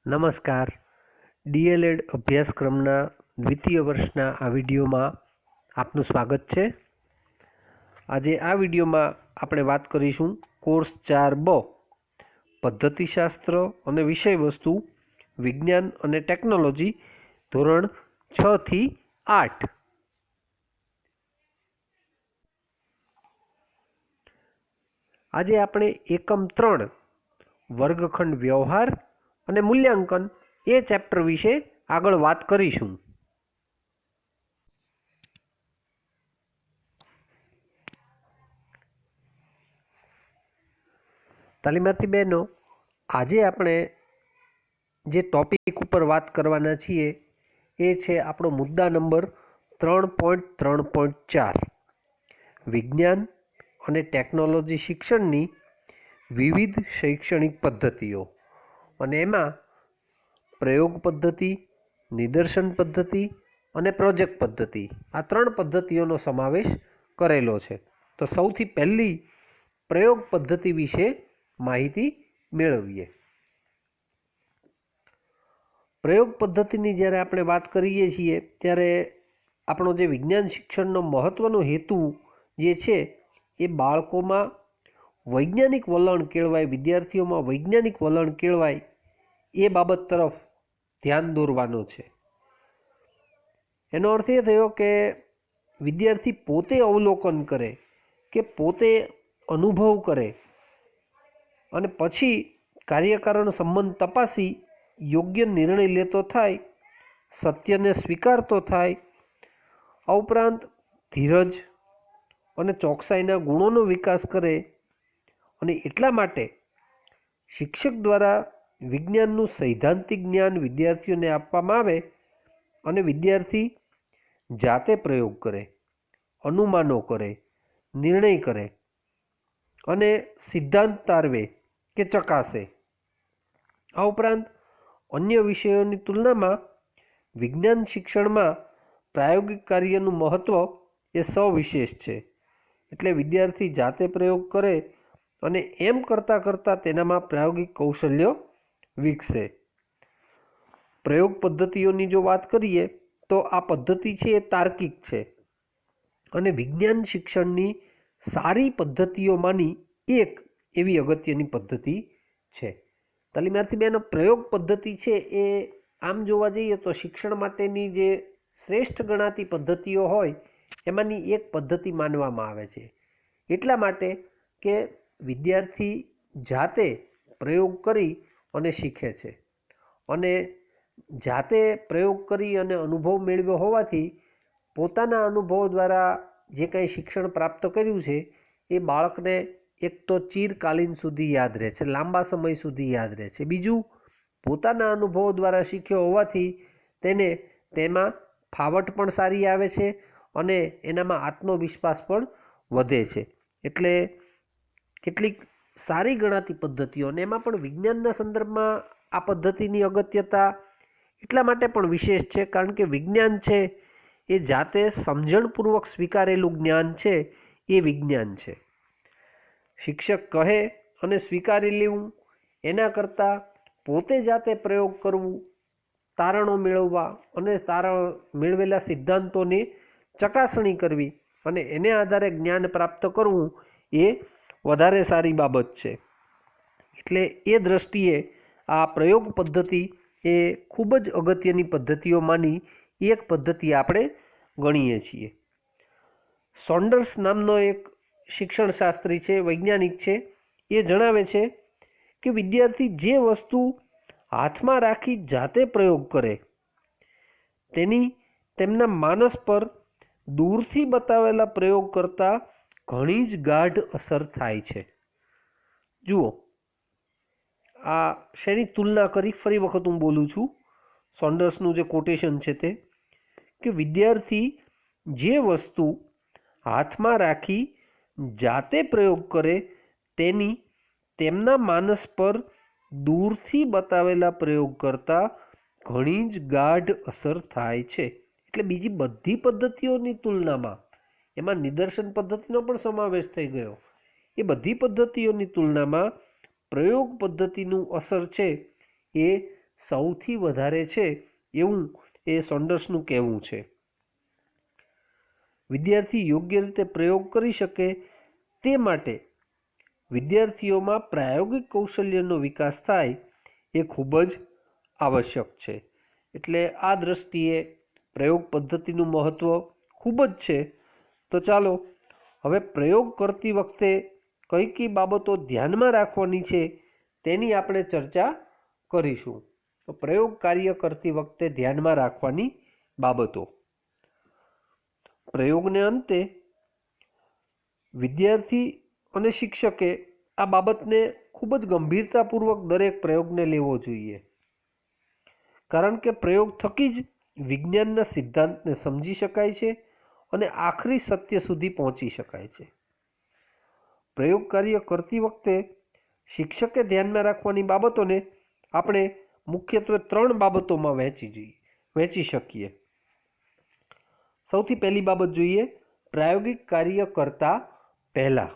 નમસ્કાર. ડીએલએડ અભ્યાસક્રમના દ્વિતીય વર્ષના આ વિડીયોમાં આપનું સ્વાગત છે. આજે આ વિડીયોમાં આપણે વાત કરીશું કોર્સ 4 બ પદ્ધતિશાસ્ત્ર અને વિષયવસ્તુ વિજ્ઞાન અને ટેકનોલોજી ધોરણ 6 થી 8. આજે આપણે એકમ 3 વર્ગખંડ વ્યવહાર અને મૂલ્યાંકન એ ચેપ્ટર વિશે આગળ વાત કરીશું. તાલીમાર્થી બહેનો, આજે આપણે જે ટોપિક ઉપર વાત કરવાના છીએ એ છે આપણો મુદ્દા નંબર 3.3.4 વિજ્ઞાન અને ટેકનોલોજી શિક્ષણની વિવિધ શૈક્ષણિક પદ્ધતિઓ, અને એમાં પ્રયોગ પદ્ધતિ, નિદર્શન પદ્ધતિ અને પ્રોજેક્ટ પદ્ધતિ, આ 3 પદ્ધતિઓનો સમાવેશ કરેલો છે. તો સૌથી પહેલી પ્રયોગ પદ્ધતિ વિશે માહિતી મેળવીએ. પ્રયોગ પદ્ધતિની જ્યારે આપણે વાત કરીએ છીએ ત્યારે આપણો જે વિજ્ઞાન શિક્ષણનો મહત્ત્વનો હેતુ જે છે એ બાળકોમાં વૈજ્ઞાનિક વલણ કેળવાય, વિદ્યાર્થીઓમાં વૈજ્ઞાનિક વલણ કેળવાય એ બાબત તરફ ધ્યાન દોરવાનો છે. એનો અર્થ એ થયો કે વિદ્યાર્થી પોતે અવલોકન કરે, કે પોતે અનુભવ કરે અને પછી કાર્યકારણ સંબંધ તપાસી યોગ્ય નિર્ણય લેતો થાય, સત્યને સ્વીકારતો થાય. આ ઉપરાંત ધીરજ અને ચોકસાઈના ગુણોનો વિકાસ કરે. અને એટલા માટે શિક્ષક દ્વારા વિજ્ઞાનનું સૈદ્ધાંતિક જ્ઞાન વિદ્યાર્થીઓને આપવામાં આવે અને વિદ્યાર્થી જાતે પ્રયોગ કરે, અનુમાનો કરે, નિર્ણય કરે અને સિદ્ધાંત તારવે કે ચકાસે. આ ઉપરાંત અન્ય વિષયોની તુલનામાં વિજ્ઞાન શિક્ષણમાં પ્રાયોગિક કાર્યનું મહત્ત્વ એ સવિશેષ છે. એટલે વિદ્યાર્થી જાતે પ્રયોગ કરે અને એમ કરતાં કરતાં તેનામાં પ્રાયોગિક કૌશલ્ય વિકસે. પ્રયોગ પદ્ધતિઓની જો વાત કરીએ તો આ પદ્ધતિ છે એ તાર્કિક છે અને વિજ્ઞાન શિક્ષણની સારી પદ્ધતિઓમાંની એક એવી અગત્યની પદ્ધતિ છે. તાલીમાર્થી બેનો, પ્રયોગ પદ્ધતિ છે એ આમ જોવા જઈએ તો શિક્ષણ માટેની જે શ્રેષ્ઠ ગણાતી પદ્ધતિઓ હોય એમાંની એક પદ્ધતિ માનવામાં આવે છે. એટલા માટે કે વિદ્યાર્થી જાતે પ્રયોગ કરી અને શીખે છે, અને જાતે પ્રયોગ કરી અને અનુભવ મેળવ્યો હોવાથી પોતાના અનુભવ દ્વારા જે કંઈ શિક્ષણ પ્રાપ્ત કર્યું છે એ બાળકને એક તો ચિરકાલીન સુધી યાદ રહે છે, લાંબા સમય સુધી યાદ રહે છે. બીજું, પોતાના અનુભવો દ્વારા શીખ્યો હોવાથી તેને તેમાં ફાવટ પણ સારી આવે છે અને એનામાં આત્મવિશ્વાસ પણ વધે છે. એટલે કેટલીક સારી ગણાતી પદ્ધતિઓ, અને એમાં પણ વિજ્ઞાનના સંદર્ભમાં આ પદ્ધતિની અગત્યતા એટલા માટે પણ વિશેષ છે કારણ કે વિજ્ઞાન છે એ જાતે સમજણપૂર્વક સ્વીકારેલું જ્ઞાન છે એ વિજ્ઞાન છે. શિક્ષક કહે અને સ્વીકારી લેવું એના કરતાં પોતે જાતે પ્રયોગ કરવું, તારણો મેળવવા અને મેળવેલા સિદ્ધાંતોની ચકાસણી કરવી અને એને આધારે જ્ઞાન પ્રાપ્ત કરવું એ વધારે સારી બાબત છે. એટલે એ દ્રષ્ટિએ આ પ્રયોગ પદ્ધતિ એ ખૂબ જ અગત્યની પદ્ધતિઓમાંની એક પદ્ધતિ આપણે ગણીએ છીએ. સોન્ડર્સ નામનો એક શિક્ષણશાસ્ત્રી છે, વૈજ્ઞાનિક છે, એ જણાવે છે કે વિદ્યાર્થી જે વસ્તુ હાથમાં રાખી જાતે પ્રયોગ કરે તેની તેમના માનસ પર દૂરથી બતાવેલા પ્રયોગ કરતાં ઘણી જ ગાઢ અસર થાય છે. જુઓ, આ શેની તુલના કરી, ફરી વખત હું બોલું છું. સોન્ડર્સનું જે કોટેશન છે તે કે વિદ્યાર્થી જે વસ્તુ હાથમાં રાખી જાતે પ્રયોગ કરે તેની તેમના માનસ પર દૂરથી બતાવેલા પ્રયોગ કરતાં ઘણી જ ગાઢ અસર થાય છે. એટલે બીજી બધી પદ્ધતિઓની તુલનામાં, એમાં નિદર્શન પદ્ધતિનો પણ સમાવેશ થઈ ગયો, એ બધી પદ્ધતિઓની તુલનામાં પ્રયોગ પદ્ધતિનું અસર છે એ સૌથી વધારે છે એવું એ સોન્ડર્સનું કહેવું છે. વિદ્યાર્થી યોગ્ય રીતે પ્રયોગ કરી શકે તે માટે વિદ્યાર્થીઓમાં પ્રાયોગિક કૌશલ્યનો વિકાસ થાય એ ખૂબ જ આવશ્યક છે. એટલે આ દૃષ્ટિએ પ્રયોગ પદ્ધતિનું મહત્ત્વ ખૂબ જ છે. તો ચાલો હવે પ્રયોગ કરતી વખતે કઈ કઈ બાબતો ધ્યાનમાં રાખવાની છે તેની આપણે ચર્ચા કરીશું. તો પ્રયોગ કાર્ય કરતી વખતે ધ્યાનમાં રાખવાની બાબતો. પ્રયોગને અંતે વિદ્યાર્થી અને શિક્ષકે આ બાબતને ખૂબ જ ગંભીરતાપૂર્વક દરેક પ્રયોગને લેવો જોઈએ, કારણ કે પ્રયોગ થકી જ વિજ્ઞાનના સિદ્ધાંતને સમજી શકાય છે અને આખરી સત્ય સુધી પહોંચી શકાય છે. પ્રયોગ કાર્ય કરતી વખતે શિક્ષકે ધ્યાનમાં રાખવાની બાબતોને આપણે મુખ્યત્વે 3 બાબતોમાં વહેંચી શકીએ. સૌથી પહેલી બાબત જોઈએ, પ્રાયોગિક કાર્ય કરતા પહેલાં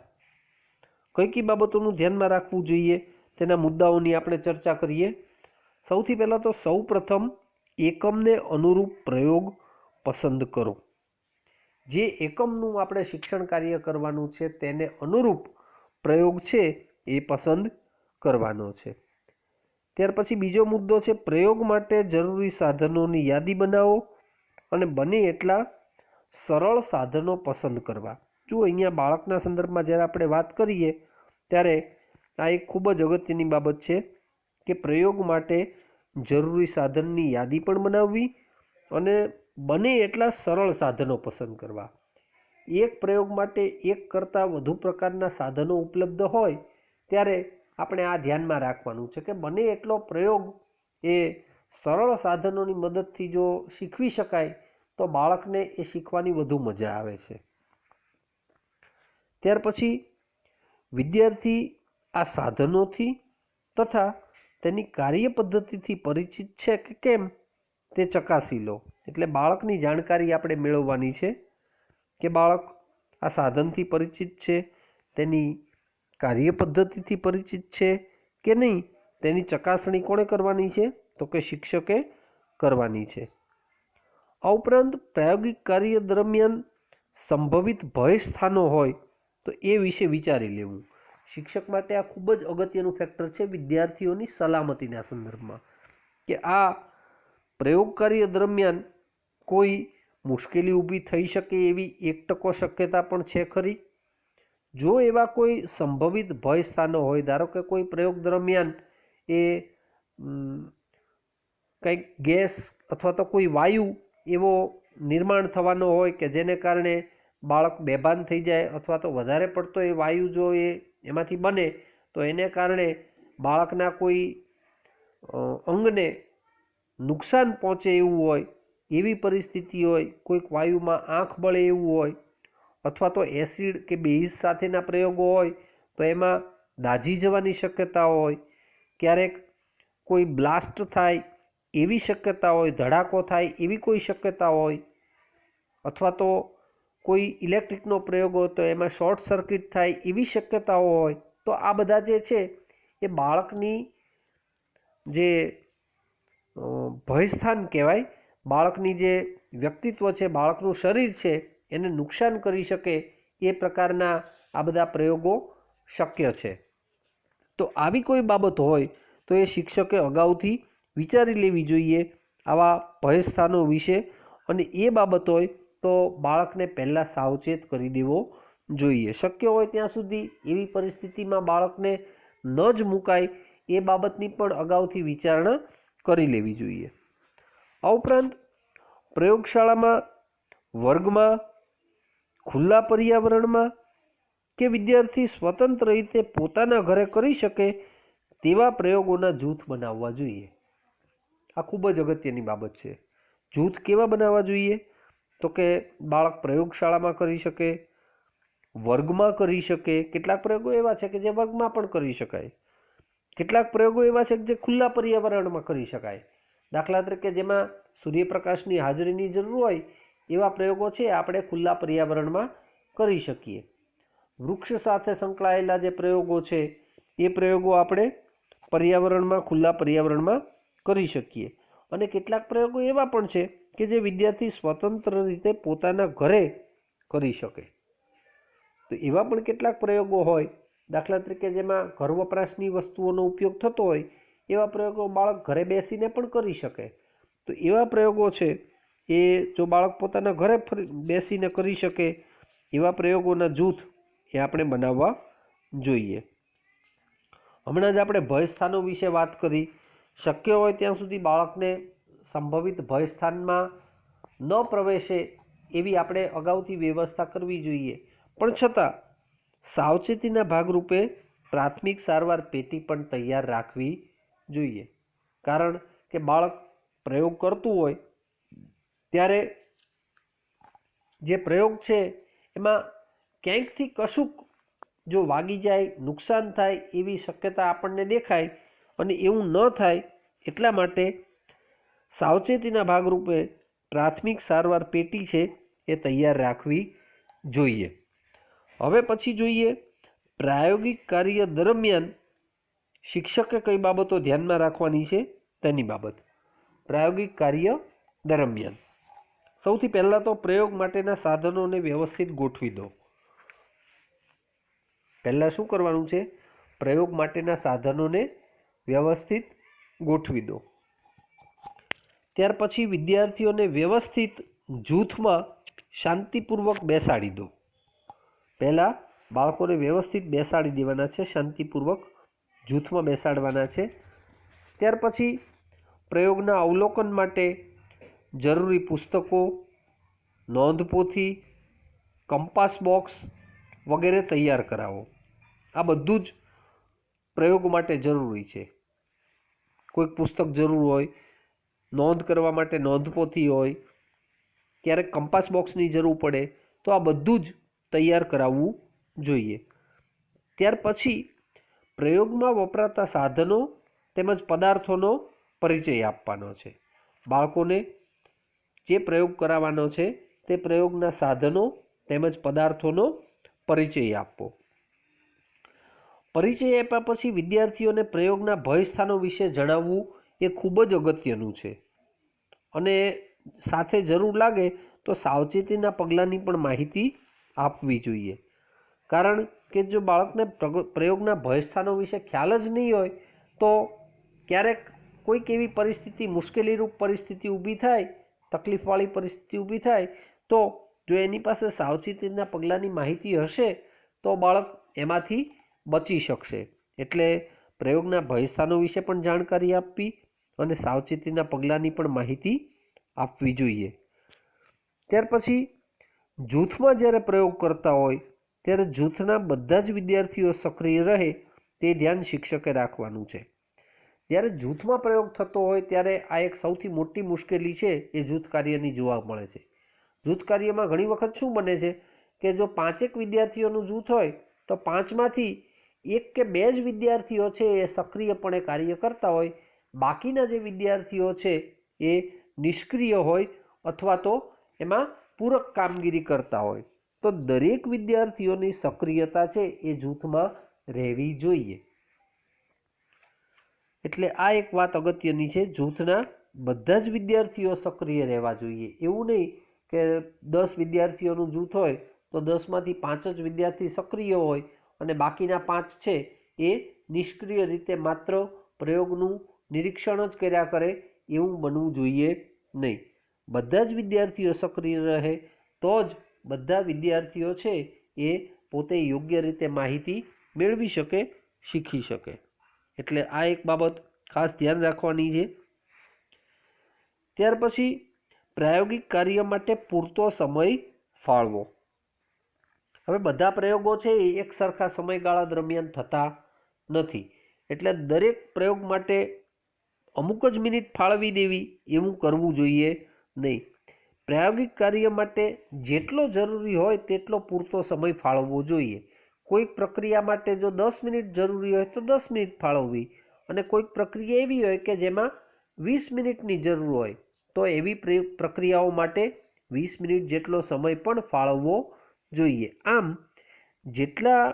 કઈ કઈ બાબતોનું ધ્યાનમાં રાખવું જોઈએ તેના મુદ્દાઓની આપણે ચર્ચા કરીએ. સૌથી પહેલાં તો સૌપ્રથમ એકમને અનુરૂપ પ્રયોગ પસંદ કરો. જે એકમનું આપણે શિક્ષણ કાર્ય કરવાનું છે તેને અનુરૂપ પ્રયોગ છે એ પસંદ કરવાનો છે. ત્યાર પછી બીજો મુદ્દો છે, પ્રયોગ માટે જરૂરી સાધનોની યાદી બનાવો અને બને એટલા સરળ સાધનો પસંદ કરવા. જો અહીંયા બાળકના સંદર્ભમાં જ્યારે આપણે વાત કરીએ ત્યારે આ એક ખૂબ જ અગત્યની બાબત છે કે પ્રયોગ માટે જરૂરી સાધનની યાદી પણ બનાવવી અને બને એટલા સરળ સાધનો પસંદ કરવા. એક પ્રયોગ માટે એક કરતાં વધુ પ્રકારના સાધનો ઉપલબ્ધ હોય ત્યારે આપણે આ ધ્યાનમાં રાખવાનું છે કે બને એટલો પ્રયોગ એ સરળ સાધનોની મદદથી જો શીખવી શકાય તો બાળકને એ શીખવાની વધુ મજા આવે છે. ત્યાર પછી વિદ્યાર્થી આ સાધનોથી તથા તેની કાર્ય પદ્ધતિથી પરિચિત છે કે કેમ તે ચકાસી લો. એટલે બાળકની જાણકારી આપણે મેળવવાની છે કે બાળક આ સાધનથી પરિચિત છે, તેની કાર્ય પદ્ધતિથી પરિચિત છે કે નહીં, તેની ચકાસણી કોણે કરવાની છે? તો કે શિક્ષકે કરવાની છે. આ ઉપરાંત પ્રાયોગિક કાર્ય દરમિયાન સંભવિત ભય સ્થાનો હોય તો એ વિશે વિચારી લેવું. શિક્ષક માટે આ ખૂબ જ અગત્યનું ફેક્ટર છે વિદ્યાર્થીઓની સલામતીના સંદર્ભમાં, કે આ પ્રયોગ કાર્ય દરમિયાન કોઈ મુશ્કેલી ઊભી થઈ શકે એવી 1% શક્યતા પણ છે ખરી. જો એવા કોઈ સંભવિત ભય સ્થાનો હોય, ધારો કે કોઈ પ્રયોગ દરમિયાન એ કંઈક ગેસ અથવા તો કોઈ વાયુ એવો નિર્માણ થવાનો હોય કે જેને કારણે બાળક બેભાન થઈ જાય અથવા તો વધારે પડતો એ વાયુ જો એમાંથી બને તો એને કારણે બાળકના કોઈ અંગને નુકસાન પહોંચે એવું હોય, એવી પરિસ્થિતિ હોય, કોઈક વાયુમાં આંખ બળે એવું હોય, અથવા તો એસિડ કે બેઝ સાથેના પ્રયોગો હોય તો એમાં દાઝી જવાની શક્યતા હોય, ક્યારેક કોઈ બ્લાસ્ટ થાય એવી શક્યતા હોય, ધડાકો થાય એવી કોઈ શક્યતા હોય, અથવા તો કોઈ ઇલેક્ટ્રિકનો પ્રયોગ હોય તો એમાં શોર્ટ સર્કિટ થાય એવી શક્યતાઓ હોય. તો આ બધા જે છે એ બાળકની જે ભયસ્થાન કહેવાય, બાળકની જે વ્યક્તિત્વ છે, બાળકનું શરીર છે એને નુકસાન કરી શકે એ પ્રકારના આ બધા પ્રયોગો શક્ય છે. તો આવી કોઈ બાબત હોય તો એ શિક્ષકે અગાઉથી વિચારી લેવી જોઈએ આવા ભયસ્થાનો વિશે, અને એ બાબત હોય તો બાળકને પહેલાં સાવચેત કરી દેવો જોઈએ. શક્ય હોય ત્યાં સુધી એવી પરિસ્થિતિમાં બાળકને ન જ મુકાય એ બાબતની પણ અગાઉથી વિચારણા કરી લેવી જોઈએ. આ ઉપરાંત પ્રયોગશાળામાં, વર્ગમાં, ખુલ્લા પર્યાવરણમાં કે વિદ્યાર્થી સ્વતંત્ર રીતે પોતાના ઘરે કરી શકે તેવા પ્રયોગોના જૂથ બનાવવા જોઈએ. આ ખૂબ જ અગત્યની બાબત છે. જૂથ કેવા બનાવવા જોઈએ? તો કે બાળક પ્રયોગશાળામાં કરી શકે, વર્ગમાં કરી શકે. કેટલાક પ્રયોગો એવા છે કે જે વર્ગમાં પણ કરી શકાય, કેટલાક પ્રયોગો એવા છે કે જે ખુલ્લા પર્યાવરણમાં કરી શકાય. દાખલા તરીકે જેમાં સૂર્યપ્રકાશની હાજરીની જરૂર હોય એવા પ્રયોગો છે આપણે ખુલ્લા પર્યાવરણમાં કરી શકીએ. વૃક્ષ સાથે સંકળાયેલા જે પ્રયોગો છે એ પ્રયોગો આપણે પર્યાવરણમાં, ખુલ્લા પર્યાવરણમાં કરી શકીએ. અને કેટલાક પ્રયોગો એવા પણ છે કે જે વિદ્યાર્થી સ્વતંત્ર રીતે પોતાના ઘરે કરી શકે. તો એવા પણ કેટલાક પ્રયોગો હોય, દાખલા તરીકે જેમાં ઘર વપરાશની વસ્તુઓનો ઉપયોગ થતો હોય, એવા પ્રયોગો બાળક ઘરે બેસીને પણ કરી શકે. તો એવા પ્રયોગો છે એ જો બાળક પોતાના ઘરે બેસીને કરી શકે એવા પ્રયોગોના જૂથ એ આપણે બનાવવા જોઈએ. હમણાં જ આપણે ભયસ્થાનો વિશે વાત કરી. શક્ય હોય ત્યાં સુધી બાળકને સંભવિત ભયસ્થાનમાં ન પ્રવેશે એવી આપણે અગાઉથી વ્યવસ્થા કરવી જોઈએ. પણ છતાં સાવચેતીના ભાગરૂપે પ્રાથમિક સારવાર પેટી પણ તૈયાર રાખવી જોઈએ. કારણ કે બાળક પ્રયોગ કરતું હોય ત્યારે જે પ્રયોગ છે એમાં ક્યાંકથી કશુંક જો વાગી જાય, નુકસાન થાય એવી શક્યતા આપણને દેખાય, અને એવું ન થાય એટલા માટે સાવચેતીના ભાગરૂપે પ્રાથમિક સારવાર પેટી છે એ તૈયાર રાખવી જોઈએ. હવે પછી જોઈએ પ્રાયોગિક કાર્ય દરમિયાન શિક્ષકે કઈ બાબતો ધ્યાનમાં રાખવાની છે તેની બાબત. પ્રાયોગિક કાર્ય દરમિયાન સૌથી પહેલાં તો પ્રયોગ માટેના સાધનોને વ્યવસ્થિત ગોઠવી દો. પહેલાં શું કરવાનું છે? પ્રયોગ માટેના સાધનોને વ્યવસ્થિત ગોઠવી દો. ત્યાર પછી વિદ્યાર્થીઓને વ્યવસ્થિત જૂથમાં શાંતિપૂર્વક બેસાડી દો. પહેલાં બાળકોને વ્યવસ્થિત બેસાડી દેવાના છે, શાંતિપૂર્વક જૂથમાં બેસાડવાના છે. ત્યાર પછી પ્રયોગના અવલોકન માટે જરૂરી પુસ્તકો, નોંધપોથી, કંપાસ બોક્સ વગેરે તૈયાર કરાવો. આ બધું જ પ્રયોગ માટે જરૂરી છે. કોઈક પુસ્તક જરૂર હોય, નોંધ કરવા માટે નોંધપોથી હોય, ક્યારેક કંપાસ બોક્સની જરૂર પડે, તો આ બધું જ તૈયાર કરાવવું જોઈએ. ત્યાર પછી પ્રયોગમાં વપરાતા સાધનો તેમજ પદાર્થોનો પરિચય આપવાનો છે. બાળકોને જે પ્રયોગ કરાવવાનો છે તે પ્રયોગના સાધનો તેમજ પદાર્થોનો પરિચય આપવો. પરિચય આપ્યા પછી વિદ્યાર્થીઓને પ્રયોગના ભયસ્થાનો વિશે જણાવવું એ ખૂબ જ અગત્યનું છે. અને સાથે જરૂર લાગે તો સાવચેતીના પગલાંની પણ માહિતી આપવી જોઈએ. કારણ કે જો બાળકને પ્રયોગના ભયસ્થાનો વિશે ખ્યાલ જ નહીં હોય તો ક્યારેક કોઈક એવી પરિસ્થિતિ, મુશ્કેલીરૂપ પરિસ્થિતિ ઊભી થાય, તકલીફવાળી પરિસ્થિતિ ઊભી થાય, તો જો એની પાસે સાવચેતીના પગલાંની માહિતી હશે તો બાળક એમાંથી બચી શકશે. એટલે પ્રયોગના ભયસ્થાનો વિશે પણ જાણકારી આપવી અને સાવચેતીના પગલાંની પણ માહિતી આપવી જોઈએ. ત્યાર પછી જૂથમાં જ્યારે પ્રયોગ કરતા હોય ત્યારે જૂથના બધા જ વિદ્યાર્થીઓ સક્રિય રહે તે ધ્યાન શિક્ષકે રાખવાનું છે. જ્યારે જૂથમાં પ્રયોગ થતો હોય ત્યારે આ એક સૌથી મોટી મુશ્કેલી છે એ જૂથ કાર્યની જોવા મળે છે. જૂથ કાર્યમાં ઘણી વખત શું બને છે કે જો 5 વિદ્યાર્થીઓનું જૂથ હોય તો 5માંથી 1 કે 2 જ વિદ્યાર્થીઓ છે એ સક્રિયપણે કાર્ય કરતા હોય, બાકીના જે વિદ્યાર્થીઓ છે એ નિષ્ક્રિય હોય અથવા તો એમાં પૂરક કામગીરી કરતા હોય. તો દરેક વિદ્યાર્થીઓની સક્રિયતા છે એ જૂથમાં રહેવી જોઈએ. એટલે આ એક વાત અગત્યની છે, જૂથના બધા જ વિદ્યાર્થીઓ સક્રિય રહેવા જોઈએ. એવું નહીં કે 10 વિદ્યાર્થીઓનું જૂથ હોય તો 10માંથી 5 જ વિદ્યાર્થી સક્રિય હોય અને બાકીના 5 છે એ નિષ્ક્રિય રીતે માત્ર પ્રયોગનું નિરીક્ષણ જ કર્યા કરે, એવું બનવું જોઈએ નહીં. બધા જ વિદ્યાર્થીઓ સક્રિય રહે તો જ બધા વિદ્યાર્થીઓ છે એ પોતે યોગ્ય રીતે માહિતી મેળવી શકે, શીખી શકે. એટલે આ એક બાબત ખાસ ધ્યાન રાખવાની છે. ત્યાર પછી પ્રાયોગિક કાર્ય માટે પૂરતો સમય ફાળવો. હવે બધા પ્રયોગો છે એ એક સરખા સમયગાળા દરમિયાન થતા નથી. એટલે દરેક પ્રયોગ માટે અમુક જ મિનિટ ફાળવી દેવી એવું કરવું જોઈએ નહીં. પ્રાયોગિક કાર્ય માટે જેટલો જરૂરી હોય તેટલો પૂરતો સમય ફાળવવો જોઈએ. કોઈક પ્રક્રિયા માટે જો 10 મિનિટ જરૂરી હોય તો 10 મિનિટ ફાળવવી, અને કોઈક પ્રક્રિયા એવી હોય કે જેમાં 20 મિનિટની જરૂર હોય તો એવી પ્રક્રિયાઓ માટે 20 મિનિટ જેટલો સમય પણ ફાળવવો જોઈએ. આમ જેટલા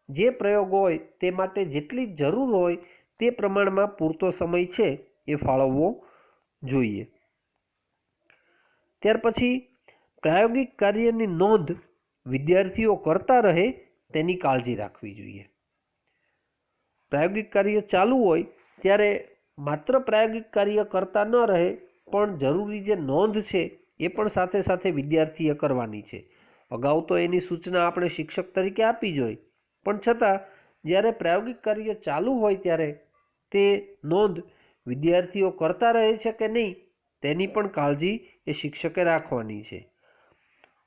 જે પ્રયોગ હોય તે માટે જેટલી જરૂર હોય તે પ્રમાણમાં પૂરતો સમય છે એ ફાળવવો જોઈએ. ત્યાર પછી પ્રાયોગિક કાર્યની નોંધ વિદ્યાર્થીઓ કરતા રહે તેની કાળજી રાખવી જોઈએ. પ્રાયોગિક કાર્ય ચાલુ હોય ત્યારે માત્ર પ્રાયોગિક કાર્ય કરતા ન રહે, પણ જરૂરી જે નોંધ છે એ પણ સાથે સાથે વિદ્યાર્થીએ કરવાની છે. અગાઉ તો એની સૂચના આપણે શિક્ષક તરીકે આપી જ હોય, પણ છતાં જ્યારે પ્રાયોગિક કાર્ય ચાલુ હોય ત્યારે તે નોંધ વિદ્યાર્થીઓ કરતા રહે છે કે નહીં તેની પણ કાળજી એ શિક્ષકે રાખવાની છે.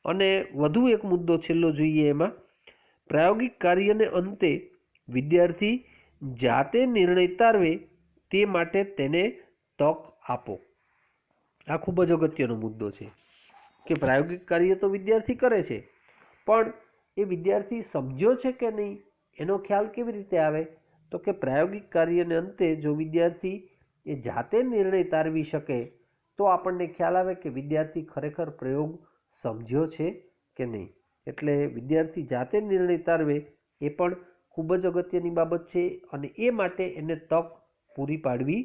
અને વધુ એક મુદ્દો છેલ્લો જોઈએ એમાં, પ્રાયોગિક કાર્યને અંતે વિદ્યાર્થી જાતે નિર્ણય તારવે તે માટે તેને તક આપો. આ ખૂબ જ અગત્યનો મુદ્દો છે કે પ્રાયોગિક કાર્ય તો વિદ્યાર્થી કરે છે, પણ એ વિદ્યાર્થી સમજ્યો છે કે નહીં એનો ખ્યાલ કેવી રીતે આવે? તો કે પ્રાયોગિક કાર્યને અંતે જો વિદ્યાર્થી એ જાતે નિર્ણય તારવી શકે તો આપણને ખ્યાલ આવે કે વિદ્યાર્થી ખરેખર પ્રયોગ સમજ્યો છે કે નહીં. એટલે વિદ્યાર્થી જાતે નિર્ણય તારવે એ પણ ખૂબ જ અગત્યની બાબત છે અને એ માટે એને તક પૂરી પાડવી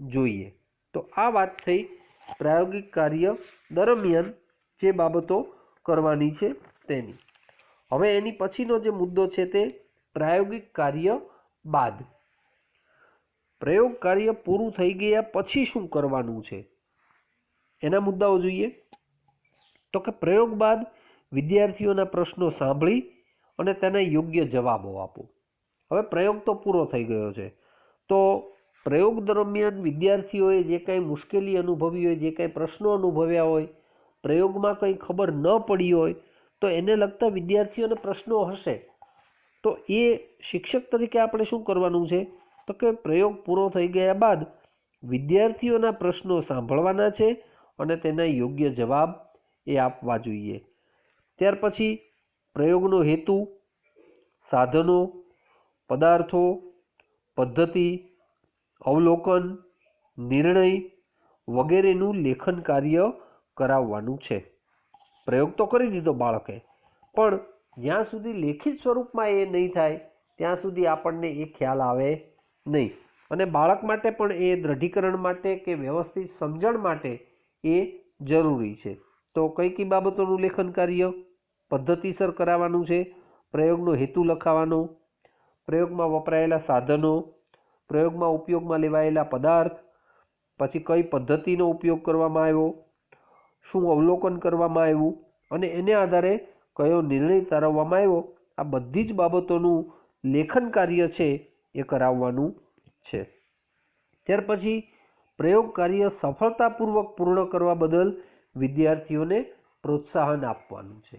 જોઈએ. તો આ વાત થઈ પ્રાયોગિક કાર્ય દરમિયાન જે બાબતો કરવાની છે તેની. હવે એની પછીનો જે મુદ્દો છે તે પ્રાયોગિક કાર્ય બાદ. પ્રયોગ કાર્ય પૂરું થઈ ગયા પછી શું કરવાનું છે એના મુદ્દાઓ જોઈએ. તો કે પ્રયોગ બાદ વિદ્યાર્થીઓના પ્રશ્નો સાંભળી અને તેના યોગ્ય જવાબો આપો. હવે પ્રયોગ તો પૂરો થઈ ગયો છે, તો પ્રયોગ દરમિયાન વિદ્યાર્થીઓએ જે કાંઈ મુશ્કેલી અનુભવી હોય, જે કાંઈ પ્રશ્નો અનુભવ્યા હોય, પ્રયોગમાં કંઈ ખબર ન પડી હોય તો એને લગતા વિદ્યાર્થીઓને પ્રશ્નો હશે. તો એ શિક્ષક તરીકે આપણે શું કરવાનું છે? તો કે પ્રયોગ પૂરો થઈ ગયા બાદ વિદ્યાર્થીઓના પ્રશ્નો સાંભળવાના છે અને તેના યોગ્ય જવાબ એ આપવા જોઈએ. ત્યાર પછી પ્રયોગનો હેતુ, સાધનો, પદાર્થો, પદ્ધતિ, અવલોકન, નિર્ણય વગેરેનું લેખન કાર્ય કરાવવાનું છે. પ્રયોગ તો કરી દીધો બાળકે, પણ જ્યાં સુધી લેખિત સ્વરૂપમાં એ નહીં થાય ત્યાં સુધી આપણને એ ખ્યાલ આવે નહીં. અને બાળક માટે પણ એ દ્રઢીકરણ માટે કે વ્યવસ્થિત સમજણ માટે એ જરૂરી છે. તો કઈ કઈ બાબતોનું લેખન કાર્ય પદ્ધતિસર કરાવવાનું છે, પ્રયોગનો હેતુ લખાવાનો, પ્રયોગમાં વપરાયેલા સાધનો, પ્રયોગમાં ઉપયોગમાં લેવાયેલા પદાર્થ, પછી કઈ પદ્ધતિનો ઉપયોગ કરવામાં આવ્યો, શું અવલોકન કરવામાં આવ્યું અને એને આધારે કયો નિર્ણય તારવવામાં આવ્યો, આ બધી જ બાબતોનું લેખન કાર્ય છે એ કરાવવાનું છે. ત્યાર પછી પ્રયોગ કાર્ય સફળતાપૂર્વક પૂર્ણ કરવા બદલ વિદ્યાર્થીઓને પ્રોત્સાહન આપવાનું છે.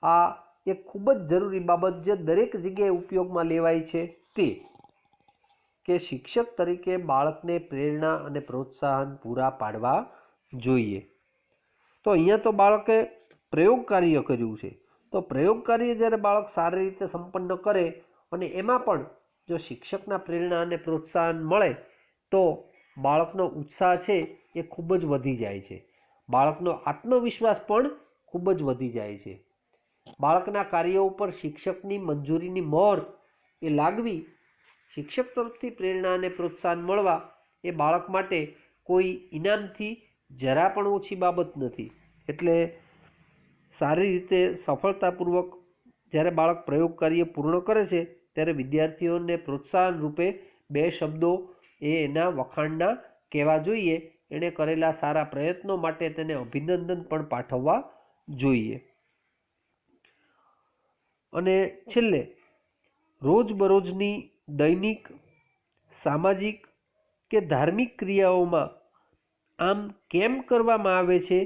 આ એક ખૂબ જ જરૂરી બાબત જે દરેક જગ્યાએ ઉપયોગમાં લેવાય છે તે કે શિક્ષક તરીકે બાળકને પ્રેરણા અને પ્રોત્સાહન પૂરા પાડવા જોઈએ. તો અહીંયા તો બાળકે પ્રયોગ કાર્ય કર્યું છે, તો પ્રયોગ કાર્ય જ્યારે બાળક સારી રીતે સંપન્ન કરે અને એમાં પણ જો શિક્ષકના પ્રેરણા અને પ્રોત્સાહન મળે તો બાળકનો ઉત્સાહ છે એ ખૂબ જ વધી જાય છે. બાળકનો આત્મવિશ્વાસ પણ ખૂબ જ વધી જાય છે. બાળકના કાર્ય ઉપર શિક્ષકની મંજૂરીની મહોર એ લાગવી, શિક્ષક તરફથી પ્રેરણા અને પ્રોત્સાહન મળવા એ બાળક માટે કોઈ ઇનામથી જરા પણ ઓછી બાબત નથી. એટલે સારી રીતે સફળતાપૂર્વક જ્યારે બાળક પ્રયોગ કાર્ય પૂર્ણ કરે છે ત્યારે વિદ્યાર્થીઓને પ્રોત્સાહન રૂપે 2 શબ્દો એ એના વખાણના કહેવા જોઈએ. એણે કરેલા સારા પ્રયત્નો માટે તેને અભિનંદન પણ પાઠવવા જોઈએ. અને છેલ્લે રોજબરોજની દૈનિક, સામાજિક કે ધાર્મિક ક્રિયાઓમાં આમ કેમ કરવામાં આવે છે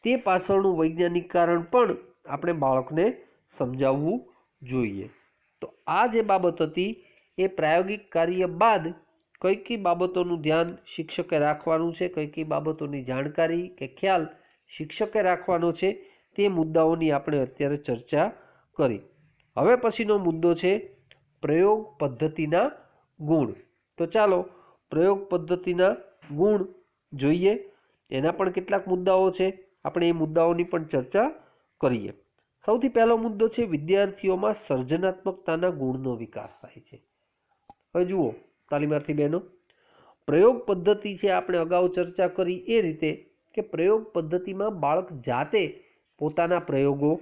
તે પાછળનું વૈજ્ઞાનિક કારણ પણ આપણે બાળકને સમજાવવું જોઈએ. તો આ જે બાબત હતી એ પ્રાયોગિક કાર્ય બાદ કઈ કઈ બાબતોનું ધ્યાન શિક્ષકે રાખવાનું છે, કઈ કઈ બાબતોની જાણકારી કે ખ્યાલ શિક્ષકે રાખવાનો છે તે મુદ્દાઓની આપણે અત્યારે ચર્ચા કરી. હવે પછીનો મુદ્દો છે પ્રયોગ પદ્ધતિના ગુણ. તો ચાલો પ્રયોગ પદ્ધતિના ગુણ જોઈએ. એના પણ કેટલાક મુદ્દાઓ છે, આપણે એ મુદ્દાઓની પણ ચર્ચા કરીએ. સૌથી પહેલો મુદ્દો છે વિદ્યાર્થીઓમાં સર્જનાત્મકતાના ગુણનો વિકાસ થાય છે. હવે જુઓ તાલીમાર્થી બહેનો, પ્રયોગ પદ્ધતિ છે, આપણે અગાઉ ચર્ચા કરી એ રીતે કે પ્રયોગ પદ્ધતિમાં બાળક જાતે પોતાના પ્રયોગો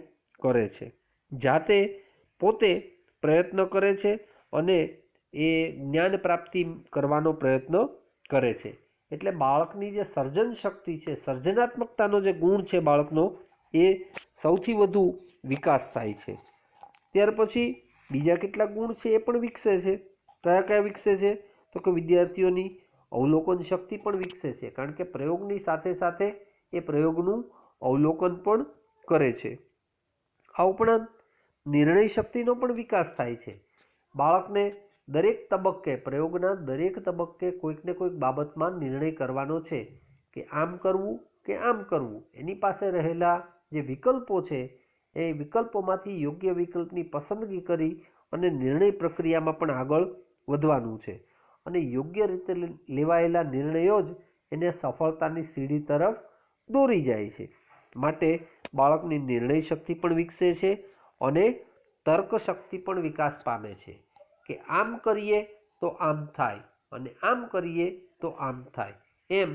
કરે છે, જાતે પોતે પ્રયત્ન કરે છે અને એ જ્ઞાન પ્રાપ્તિ કરવાનો પ્રયત્ન કરે છે. એટલે બાળકની જે સર્જન શક્તિ છે, સર્જનાત્મકતાનો જે ગુણ છે બાળકનો, એ સૌથી વધુ વિકાસ થાય છે. ત્યાર પછી બીજા કેટલાક ગુણ છે એ પણ વિકસે છે. કયા કયા વિકસે છે? તો કે વિદ્યાર્થીઓની અવલોકન શક્તિ પણ વિકસે છે, કારણ કે પ્રયોગની સાથે સાથે એ પ્રયોગનું અવલોકન પણ કરે છે. આ ઉપરાંત નિર્ણય શક્તિનો પણ વિકાસ થાય છે. બાળકને દરેક તબક્કે, પ્રયોગના દરેક તબક્કે કોઈક ને કોઈક બાબતમાં નિર્ણય કરવાનો છે કે આમ કરવું કે આમ કરવું. એની પાસે રહેલા જે વિકલ્પો છે એ વિકલ્પોમાંથી યોગ્ય વિકલ્પની પસંદગી કરી અને નિર્ણય પ્રક્રિયામાં પણ આગળ વધવાનું છે. અને યોગ્ય રીતે લેવાયેલા નિર્ણયો જ એને સફળતાની સીડી તરફ દોરી જાય છે. માટે બાળકની નિર્ણય શક્તિ પણ વિકસે છે અને તર્ક શક્તિ પણ વિકાસ પામે છે કે આમ કરીએ તો આમ થાય અને આમ કરીએ તો આમ થાય. એમ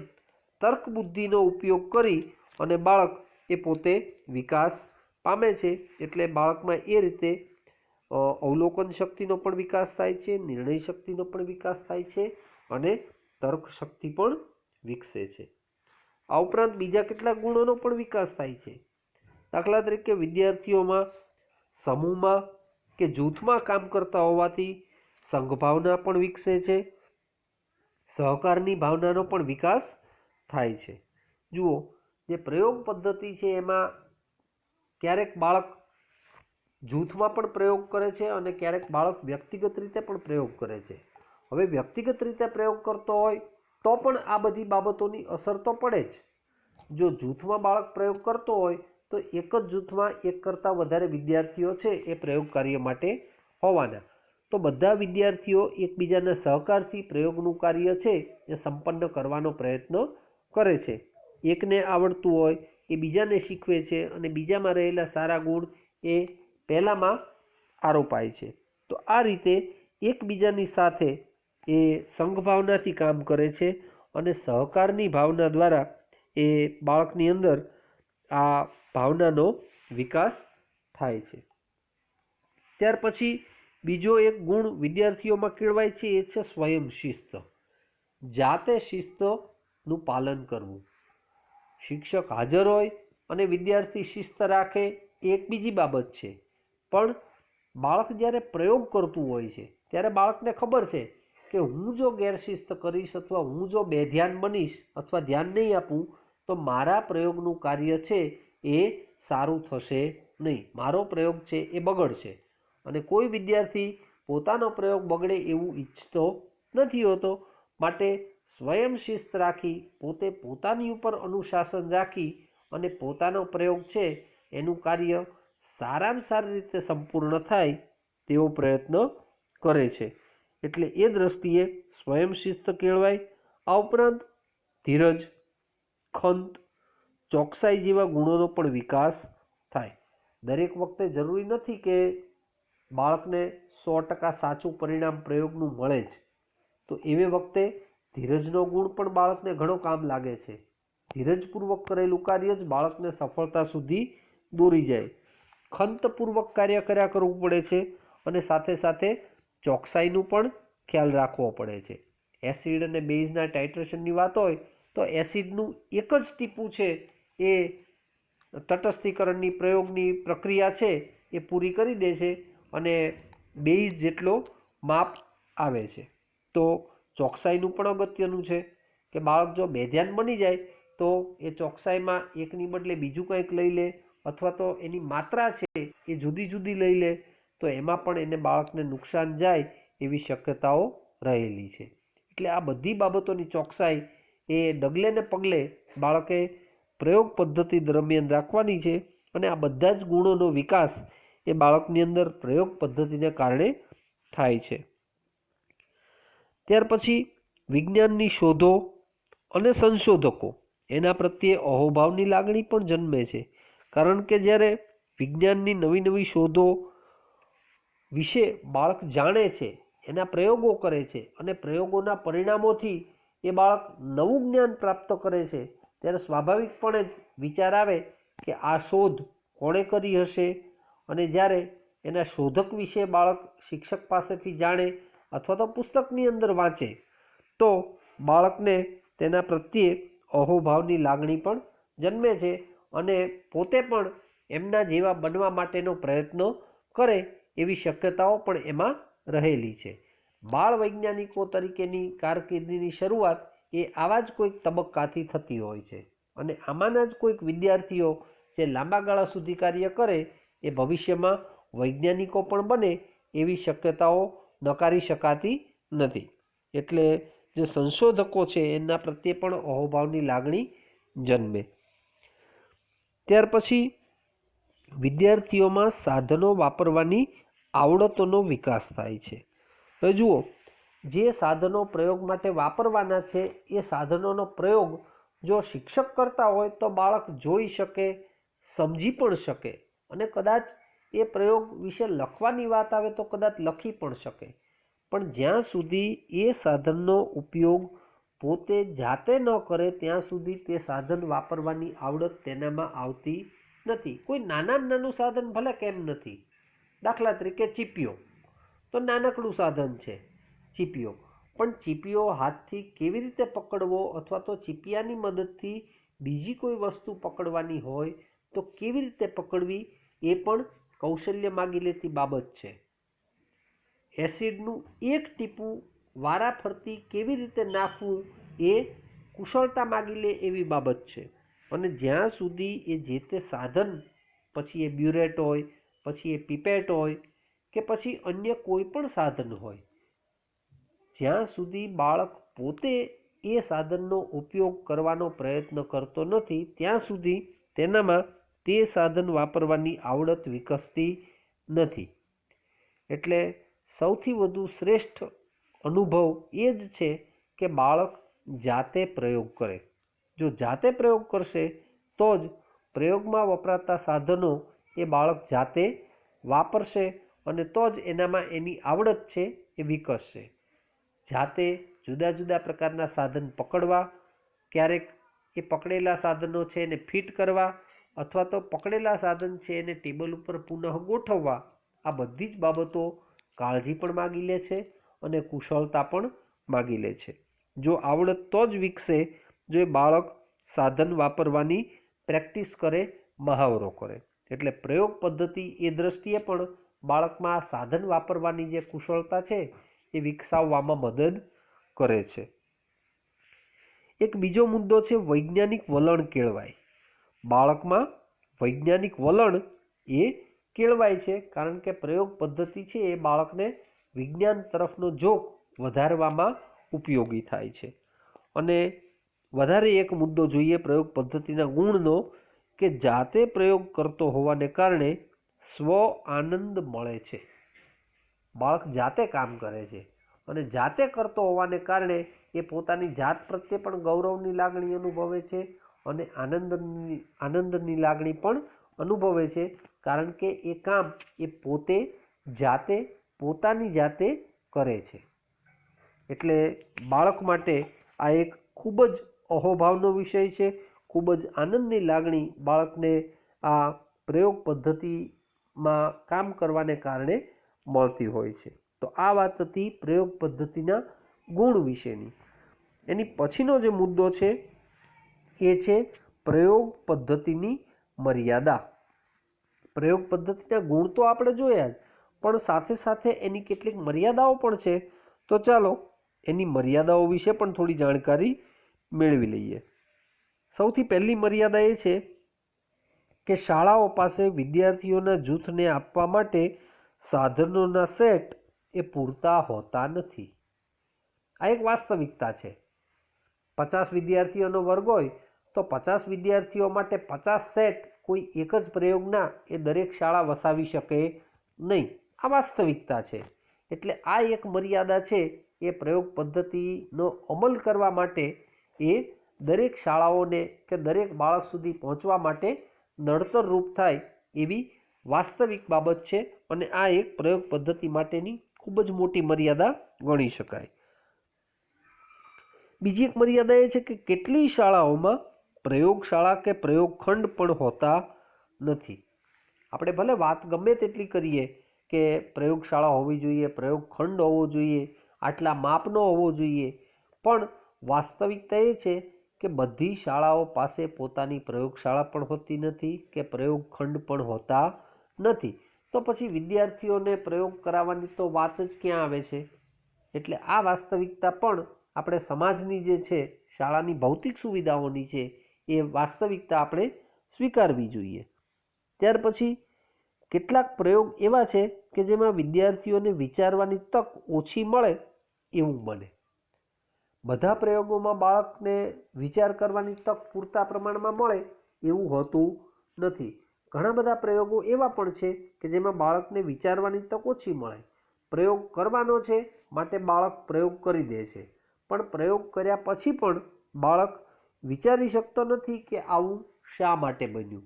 તર્ક બુદ્ધિનો ઉપયોગ કરી અને બાળક એ પોતે વિકાસ પામે છે. એટલે બાળકમાં એ રીતે અવલોકન શક્તિનો પણ વિકાસ થાય છે, નિર્ણય શક્તિનો પણ વિકાસ થાય છે અને તર્ક શક્તિ પણ વિકસે છે. આ ઉપરાંત બીજા કેટલાક ગુણોનો પણ વિકાસ થાય છે. દાખલા તરીકે વિદ્યાર્થીઓમાં સમૂહમાં કે જૂથમાં કામ કરતા હોવાથી સંઘભાવના પણ વિકસે છે, સહકારની ભાવનાનો પણ વિકાસ થાય છે. જુઓ, જે પ્રયોગ પદ્ધતિ છે એમાં ક્યારેક બાળક જૂથમાં પણ પ્રયોગ કરે છે અને ક્યારેક બાળક વ્યક્તિગત રીતે પણ પ્રયોગ કરે છે. હવે વ્યક્તિગત રીતે પ્રયોગ કરતો હોય તો પણ આ બધી બાબતોની અસર તો પડે જ. જો જૂથમાં બાળક પ્રયોગ કરતો હોય તો એક જ જૂથમાં એક કરતાં વધારે વિદ્યાર્થીઓ છે એ પ્રયોગ કાર્ય માટે હોવાના. તો બધા વિદ્યાર્થીઓ એકબીજાના સહકારથી પ્રયોગનું કાર્ય છે એ સંપન્ન કરવાનો પ્રયત્ન કરે છે. એકને આવડતું હોય એ બીજાને શીખવે છે અને બીજામાં રહેલા સારા ગુણ એ પહેલામાં આરોપાય છે. તો આ રીતે એકબીજાની સાથે એ સંઘભાવનાથી કામ કરે છે અને સહકારની ભાવના દ્વારા એ બાળકની અંદર આ ભાવનાનો વિકાસ થાય છે. ત્યાર પછી બીજો એક ગુણ વિદ્યાર્થીઓમાં કેળવાય છે, એ છે સ્વયં શિસ્ત. જાતે શિસ્તનું પાલન કરવું. શિક્ષક હાજર હોય અને વિદ્યાર્થી શિસ્ત રાખે એ એક બીજી બાબત છે, પણ બાળક જ્યારે પ્રયોગ કરતું હોય છે ત્યારે બાળકને ખબર છે કે હું જો ગેરશિસ્ત કરીશ અથવા હું જો બેધ્યાન બનીશ અથવા ધ્યાન નહીં આપું તો મારા પ્રયોગનું કાર્ય છે એ સારું થશે નહીં, મારો પ્રયોગ છે એ બગડશે. અને કોઈ વિદ્યાર્થી પોતાનો પ્રયોગ બગડે એવું ઈચ્છતો નથી હોતો. માટે સ્વયં શિસ્ત રાખી, પોતે પોતાની ઉપર અનુશાસન રાખી અને પોતાનો પ્રયોગ છે એનું કાર્ય સારામાં સારી રીતે સંપૂર્ણ થાય તેવો પ્રયત્ન કરે છે. એટલે એ દ્રષ્ટિએ સ્વયં શિસ્ત કેળવાય. આ ઉપરાંત ધીરજ, ખંત, ચોકસાઈ જેવા ગુણોનો પણ વિકાસ થાય. દરેક વખતે જરૂરી નથી કે બાળકને 100% સાચું પરિણામ પ્રયોગનું મળે જ. તો એવે વખતે ધીરજનો ગુણ પણ બાળકને ઘણો કામ લાગે છે. ધીરજપૂર્વક કરેલું કાર્ય જ બાળકને સફળતા સુધી દોરી જાય. ખંતપૂર્વક કાર્ય કર્યા કરવું પડે છે અને સાથે સાથે ચોકસાઈનું પણ ખ્યાલ રાખવો પડે છે. એસિડ અને બેઝના ટાઇટ્રેશનની વાત હોય તો એસિડનું એક જ ટીપું છે એ તટસ્થીકરણની પ્રયોગની પ્રક્રિયા છે એ પૂરી કરી દે છે અને બેઝ જેટલો માપ આવે છે. તો ચોકસાઈનું પણ અગત્યનું છે કે બાળક જો બેધ્યાન બની જાય તો એ ચોકસાઈમાં એકની બદલે બીજું કંઈક લઈ લે અથવા તો એની માત્રા છે એ જુદી જુદી લઈ લે તો એમાં પણ એને બાળકને નુકસાન જાય એવી શક્યતાઓ રહેલી છે. એટલે આ બધી બાબતોની ચોકસાઈ એ ડગલે ને પગલે બાળકે પ્રયોગ પદ્ધતિ દરમિયાન રાખવાની છે અને આ બધા જ ગુણોનો વિકાસ એ બાળકની અંદર પ્રયોગ પદ્ધતિને કારણે થાય છે. ત્યાર પછી વિજ્ઞાનની શોધો અને સંશોધકો એના પ્રત્યે અહોભાવની લાગણી પણ જન્મે છે. કારણ કે જ્યારે વિજ્ઞાનની નવી નવી શોધો વિશે બાળક જાણે છે, એના પ્રયોગો કરે છે અને પ્રયોગોના પરિણામોથી એ બાળક નવું જ્ઞાન પ્રાપ્ત કરે છે ત્યારે સ્વાભાવિકપણે જ વિચાર આવે કે આ શોધ કોણે કરી હશે, અને જ્યારે એના શોધક વિશે બાળક શિક્ષક પાસેથી જાણે અથવા તો પુસ્તકની અંદર વાંચે તો બાળકને તેના પ્રત્યે અહોભાવની લાગણી પણ જન્મે છે અને પોતે પણ એમના જેવા બનવા માટેનો પ્રયત્ન કરે એવી શક્યતાઓ પણ એમાં રહેલી છે. બાળ વૈજ્ઞાનિકો તરીકેની કારકિર્દીની શરૂઆત એ આવા જ કોઈક તબક્કાથી થતી હોય છે અને આમાંના જ કોઈક વિદ્યાર્થીઓ જે લાંબા ગાળા સુધી કાર્ય કરે એ ભવિષ્યમાં વૈજ્ઞાનિકો પણ બને એવી શક્યતાઓ નકારી શકાતી નથી. એટલે જે સંશોધકો છે એના પ્રત્યે પણ અહોભાવની લાગણી જન્મે. ત્યાર પછી વિદ્યાર્થીઓમાં સાધનો વાપરવાની આવડતોનો વિકાસ થાય છે. હવે જુઓ, જે સાધનો પ્રયોગ માટે વાપરવાના છે એ સાધનોનો પ્રયોગ જો શિક્ષક કરતા હોય તો બાળક જોઈ શકે, સમજી પણ શકે અને કદાચ એ પ્રયોગ વિશે લખવાની વાત આવે તો કદાચ લખી પણ શકે. પણ જ્યાં સુધી એ સાધનનો ઉપયોગ પોતે જાતે ન કરે ત્યાં સુધી તે સાધન વાપરવાની આવડત તેનામાં આવતી નથી. કોઈ નાનું સાધન ભલે કેમ નથી, દાખલા તરીકે ચીપિયો તો નાનકડું સાધન છે ચીપિયો, પણ ચીપિયો હાથથી કેવી રીતે પકડવો અથવા તો ચીપિયાની મદદથી બીજી કોઈ વસ્તુ પકડવાની હોય તો કેવી રીતે પકડવી એ પણ કૌશલ્ય માગી લેતી બાબત છે. એસિડનું એક ટીપું વારાફરતી કેવી રીતે નાખવું એ કુશળતા માગી લે એવી બાબત છે. અને જ્યાં સુધી એ જે તે સાધન, પછી એ બ્યુરેટ હોય, પછી એ પીપેટ હોય કે પછી અન્ય કોઈ પણ સાધન હોય, જ્યાં સુધી બાળક પોતે એ સાધનનો ઉપયોગ કરવાનો પ્રયત્ન કરતો નથી ત્યાં સુધી તેનામાં તે સાધન વાપરવાની આવડત વિકસતી નથી. એટલે સૌથી વધુ શ્રેષ્ઠ અનુભવ એ જ છે કે બાળક જાતે પ્રયોગ કરે. જો જાતે પ્રયોગ કરશે તો જ પ્રયોગમાં વપરાતા સાધનો એ બાળક જાતે વાપરશે અને તો જ એનામાં એની આવડત છે એ વિકસશે. જાતે જુદા જુદા પ્રકારના સાધન પકડવા, ક્યારેક એ પકડેલા સાધનો છે એને ફિટ કરવા અથવા તો પકડેલા સાધન છે એને ટેબલ ઉપર પુનઃ ગોઠવવા, આ બધી જ બાબતો કાળજી પણ માગી લે છે અને કુશળતા પણ માગી લે છે. જો આવડત તો જ વિકસે જો એ બાળક સાધન વાપરવાની પ્રેક્ટિસ કરે, મહાવરો કરે. એટલે પ્રયોગ પદ્ધતિ એ દ્રષ્ટિએ પણ બાળકમાં સાધન વાપરવાની જે કુશળતા છે એ વિકસાવવામાં મદદ કરે છે. એક બીજો મુદ્દો છે વૈજ્ઞાનિક વલણ કેળવાય. બાળકમાં વૈજ્ઞાનિક વલણ એ કેળવાય છે કારણ કે પ્રયોગ પદ્ધતિ છે એ બાળકને વિજ્ઞાન તરફનો ઝોક વધારવામાં ઉપયોગી થાય છે. અને વધારે એક મુદ્દો જોઈએ પ્રયોગ પદ્ધતિના ગુણનો, કે જાતે પ્રયોગ કરતો હોવાને કારણે સ્વ આનંદ મળે છે. બાળક જાતે કામ કરે છે અને જાતે કરતો હોવાને કારણે એ પોતાની જાત પ્રત્યે પણ ગૌરવની લાગણી અનુભવે છે અને આનંદની લાગણી પણ અનુભવે છે કારણ કે એ કામ એ પોતે જાતે પોતાની જાતે કરે છે. એટલે બાળક માટે આ એક ખૂબ જ અહોભાવનો વિષય છે. ખૂબ જ આનંદની લાગણી બાળકને આ પ્રયોગ પદ્ધતિમાં કામ કરવાને કારણે મળતી હોય છે. તો આ વાત હતી પ્રયોગ પદ્ધતિના ગુણ વિશેની. એની પછીનો જે મુદ્દો છે એ છે પ્રયોગ પદ્ધતિની મર્યાદા. પ્રયોગ પદ્ધતિના ગુણ તો આપણે જોયા જ, પણ સાથે સાથે એની કેટલીક મર્યાદાઓ પણ છે. તો ચાલો એની મર્યાદાઓ વિશે પણ થોડી જાણકારી મેળવી લઈએ. સૌથી પહેલી મર્યાદા એ છે કે શાળાઓ પાસે વિદ્યાર્થીઓના જૂથને આપવા માટે સાધનોના સેટ એ પૂરતા હોતા નથી. આ એક વાસ્તવિકતા છે. 50 વિદ્યાર્થીઓનો વર્ગ હોય તો 50 વિદ્યાર્થીઓ માટે 50 સેટ કોઈ એક જ પ્રયોગના એ દરેક શાળા વસાવી શકે નહીં. આ વાસ્તવિકતા છે. એટલે આ એક મર્યાદા છે એ પ્રયોગ પદ્ધતિનો અમલ કરવા માટે એ દરેક શાળાઓને કે દરેક બાળક સુધી પહોંચવા માટે નડતરરૂપ થાય એવી વાસ્તવિક બાબત છે અને આ એક પ્રયોગ પદ્ધતિ માટેની ખૂબ જ મોટી મર્યાદા ગણી શકાય. બીજી એક મર્યાદા એ છે કે કેટલી શાળાઓમાં પ્રયોગશાળા કે પ્રયોગખંડ પણ હોતા નથી. આપણે ભલે વાત ગમે તેટલી કરીએ કે પ્રયોગશાળા હોવી જોઈએ, પ્રયોગખંડ હોવો જોઈએ, આટલા માપનો હોવો જોઈએ, પણ વાસ્તવિકતા એ છે કે બધી શાળાઓ પાસે પોતાની પ્રયોગશાળા પણ હોતી નથી કે પ્રયોગખંડ પણ હોતા નથી. તો પછી વિદ્યાર્થીઓને પ્રયોગ કરાવવાની તો વાત જ ક્યાં આવે છે? એટલે આ વાસ્તવિકતા પણ આપણે સમાજની જે છે, શાળાની ભૌતિક સુવિધાઓની છે, એ વાસ્તવિકતા આપણે સ્વીકારવી જોઈએ. ત્યાર પછી કેટલાક પ્રયોગ એવા છે કે જેમાં વિદ્યાર્થીઓને વિચારવાની તક ઓછી મળે એવું બને. બધા પ્રયોગોમાં બાળકને વિચાર કરવાની તક પૂરતા પ્રમાણમાં મળે એવું હોતું નથી. ઘણા બધા પ્રયોગો એવા પણ છે કે જેમાં બાળકને વિચારવાની તક ઓછી મળે. પ્રયોગ કરવાનો છે માટે બાળક પ્રયોગ કરી દે છે, પણ પ્રયોગ કર્યા પછી પણ બાળક વિચારી શકતો નથી કે આવું શા માટે બન્યું.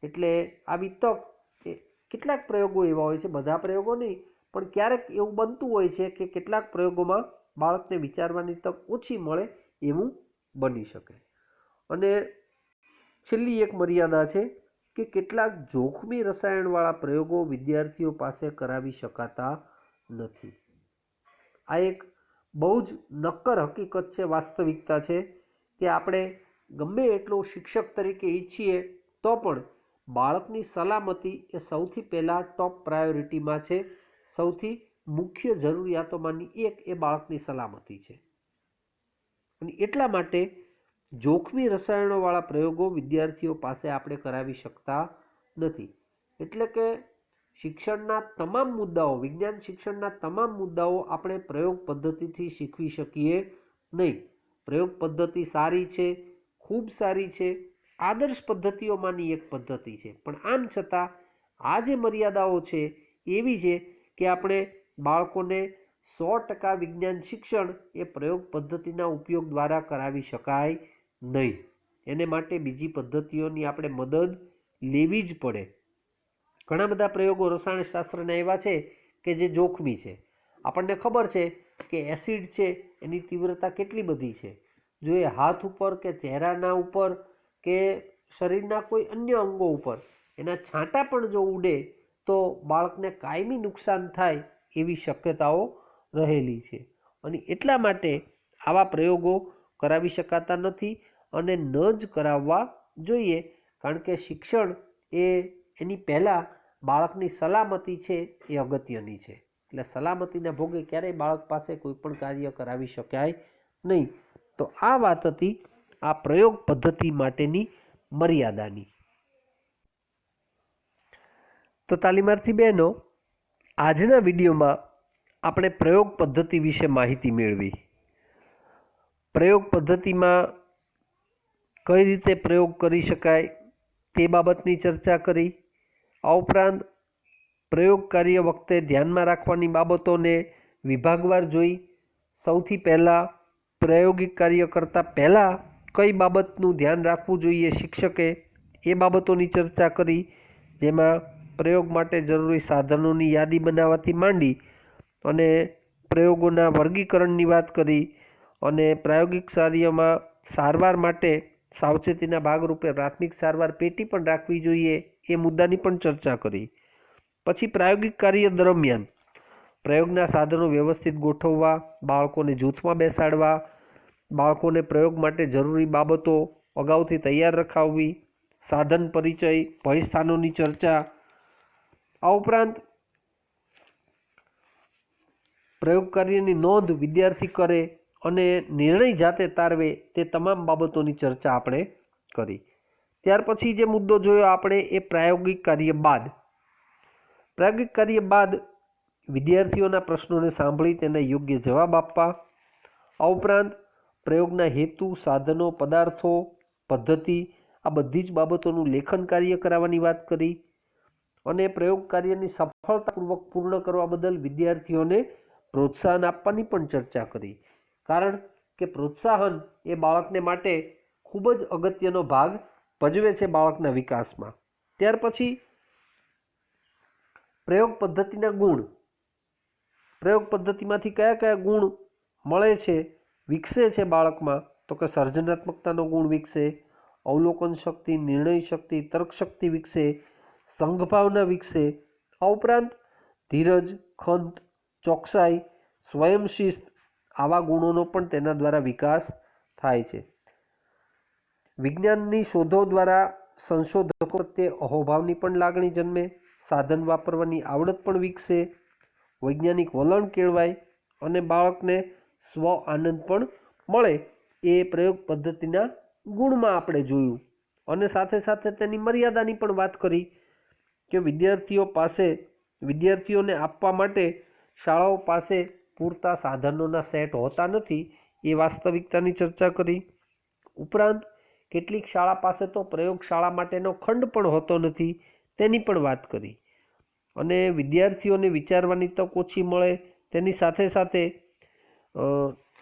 એટલે આવી તક કેટલાક પ્રયોગો એવા હોય છે, બધા પ્રયોગો નહીં, પણ ક્યારેક એવું બનતું હોય છે કે કેટલાક પ્રયોગોમાં બાળકને વિચારવાની તક ઓછી મળે એવું બની શકે. અને છેલ્લી એક મર્યાદા છે કે કેટલાક જોખમી રસાયણવાળા પ્રયોગો વિદ્યાર્થીઓ પાસે કરાવી શકાતા નથી. આ એક બહુ જ નક્કર હકીકત છે, વાસ્તવિકતા છે કે આપણે ગમે એટલો શિક્ષક તરીકે ઈચ્છીએ તો પણ બાળકની સલામતી એ સૌથી પહેલાં ટોપ પ્રાયોરિટીમાં છે. સૌથી મુખ્ય જરૂરિયાતોમાંની એક એ બાળકની સલામતી છે. અને એટલા માટે જોખમી રસાયણોવાળા પ્રયોગો વિદ્યાર્થીઓ પાસે આપણે કરાવી શકતા નથી. એટલે કે શિક્ષણના તમામ મુદ્દાઓ, વિજ્ઞાન શિક્ષણના તમામ મુદ્દાઓ આપણે પ્રયોગ પદ્ધતિથી શીખવી શકીએ નહીં. પ્રયોગ પદ્ધતિ સારી છે, ખૂબ સારી છે, આદર્શ પદ્ધતિઓમાંની એક પદ્ધતિ છે, પણ આમ છતાં આ જે મર્યાદાઓ છે એવી છે કે આપણે બાળકોને 100% વિજ્ઞાન શિક્ષણ એ પ્રયોગ પદ્ધતિના ઉપયોગ દ્વારા કરાવી શકાય નહીં. એને માટે બીજી પદ્ધતિઓની આપણે મદદ લેવી જ પડે. ઘણા બધા પ્રયોગો રસાયણશાસ્ત્રના એવા છે કે જે જોખમી છે. આપણને ખબર છે કે એસિડ છે એની તીવ્રતા કેટલી બધી છે. જો એ હાથ ઉપર કે ચહેરાના ઉપર કે શરીરના કોઈ અન્ય અંગો ઉપર એના છાંટા પણ જો ઉડે તો બાળકને કાયમી નુકસાન થાય એવી શક્યતાઓ રહેલી છે. અને એટલા માટે આવા પ્રયોગો કરાવી શકાતા નથી અને ન જ કરાવવા જોઈએ. કારણ કે શિક્ષણ એની પહેલાં બાળકની સલામતી છે એ અગત્યની છે. એટલે સલામતીના ભોગે ક્યારેય બાળક પાસે કોઈ પણ કાર્ય કરાવી શકાય નહીં. તો આ વાત હતી આ પ્રયોગ પદ્ધતિ માટેની મર્યાદાની. તો તાલીમાર્થી બહેનો, આજના વિડીયોમાં આપણે પ્રયોગ પદ્ધતિ વિશે માહિતી મેળવી. પ્રયોગ પદ્ધતિમાં કઈ રીતે પ્રયોગ કરી શકાય તે બાબતની ચર્ચા કરી. આ ઉપરાંત પ્રયોગ કાર્ય વખતે ધ્યાનમાં રાખવાની બાબતોને વિભાગવાર જોઈ. સૌથી પહેલાં પ્રાયોગિક કાર્ય કરતાં પહેલાં કઈ બાબતનું ધ્યાન રાખવું જોઈએ શિક્ષકે એ બાબતોની ચર્ચા કરી. જેમાં પ્રયોગ માટે જરૂરી સાધનોની યાદી બનાવવાથી માંડી અને પ્રયોગોના વર્ગીકરણની વાત કરી અને પ્રાયોગિક કાર્યમાં સારવાર માટે સાવચેતીના ભાગરૂપે પ્રાથમિક સારવાર પેટી પણ રાખવી જોઈએ એ મુદ્દાની પણ ચર્ચા કરી. પછી પ્રાયોગિક કાર્ય દરમિયાન પ્રયોગના સાધનો વ્યવસ્થિત ગોઠવવા, બાળકોને જૂથમાં બેસાડવા, બાળકોને પ્રયોગ માટે જરૂરી બાબતો અગાઉથી તૈયાર રખાવવી, સાધન પરિચય, ભયસ્થાનોની ચર્ચા. આ ઉપરાંત પ્રયોગ કાર્યની નોંધ વિદ્યાર્થી કરે અને નિર્ણય જાતે તારવે તે તમામ બાબતોની ચર્ચા આપણે કરી. ત્યાર પછી જે મુદ્દો જોયો આપણે એ પ્રાયોગિક કાર્ય બાદ. પ્રાયોગિક કાર્ય બાદ વિદ્યાર્થીઓના પ્રશ્નોને સાંભળી તેને યોગ્ય જવાબ આપવા. આ ઉપરાંત પ્રયોગના હેતુ, સાધનો, પદાર્થો, પદ્ધતિ આ બધી જ બાબતોનું લેખન કાર્ય કરાવવાની વાત કરી અને પ્રયોગ કાર્યની સફળતાપૂર્વક પૂર્ણ કરવા બદલ વિદ્યાર્થીઓને પ્રોત્સાહન આપવાની પણ ચર્ચા કરી. કારણ કે પ્રોત્સાહન એ બાળકને માટે ખૂબ જ અગત્યનો ભાગ ભજવે છે બાળકના વિકાસમાં. ત્યાર પછી પ્રયોગ પદ્ધતિના ગુણ. પ્રયોગ પદ્ધતિમાંથી કયા કયા ગુણ મળે છે વિકસે છે બાળકમાં તો કે સર્જનાત્મકતાનો ગુણ વિકસે, અવલોકન શક્તિ, નિર્ણય શક્તિ, તર્ક શક્તિ વિકસે, સંઘભાવના વિકસે. આ ઉપરાંત ધીરજ, ખંત, ચોકસાઈ, સ્વયંશિસ્ત આવા ગુણોનો પણ તેના દ્વારા વિકાસ થાય છે. વિજ્ઞાનની શોધો દ્વારા સંશોધકો પ્રત્યે અહોભાવની પણ લાગણી જન્મે, સાધન વાપરવાની આવડત પણ વિકસે, વૈજ્ઞાનિક વલણ કેળવાય અને બાળકને સ્વ આનંદ પણ મળે. એ પ્રયોગ પદ્ધતિના ગુણમાં આપણે જોયું. અને સાથે સાથે તેની મર્યાદાની પણ વાત કરી કે વિદ્યાર્થીઓને આપવા માટે શાળાઓ પાસે પૂરતા સાધનોના સેટ હોતા નથી, એ વાસ્તવિકતાની ચર્ચા કરી. ઉપરાંત કેટલીક શાળા પાસે તો પ્રયોગશાળા માટેનો ખંડ પણ હોતો નથી, તેની પણ વાત કરી. અને વિદ્યાર્થીઓને વિચારવાની તક ઓછી મળે, તેની સાથે સાથે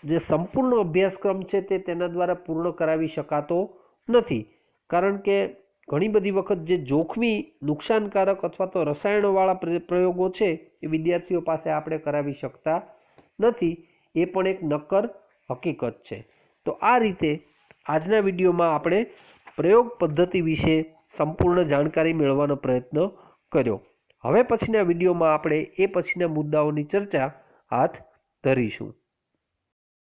જે સંપૂર્ણ અભ્યાસક્રમ છે તે તેના દ્વારા પૂર્ણ કરાવી શકાતો નથી. કારણ કે ઘણી બધી વખત જે જોખમી, નુકસાનકારક અથવા તો રસાયણોવાળા પ્રયોગો છે એ વિદ્યાર્થીઓ પાસે આપણે કરાવી શકતા નથી. એ પણ એક નક્કર હકીકત છે. તો આ રીતે આજના વિડીયોમાં આપણે પ્રયોગ પદ્ધતિ વિશે સંપૂર્ણ જાણકારી મેળવવાનો પ્રયત્ન કર્યો. હવે પછીના વિડીયોમાં આપણે એ પછીના મુદ્દાઓની ચર્ચા હાથ ધરીશું.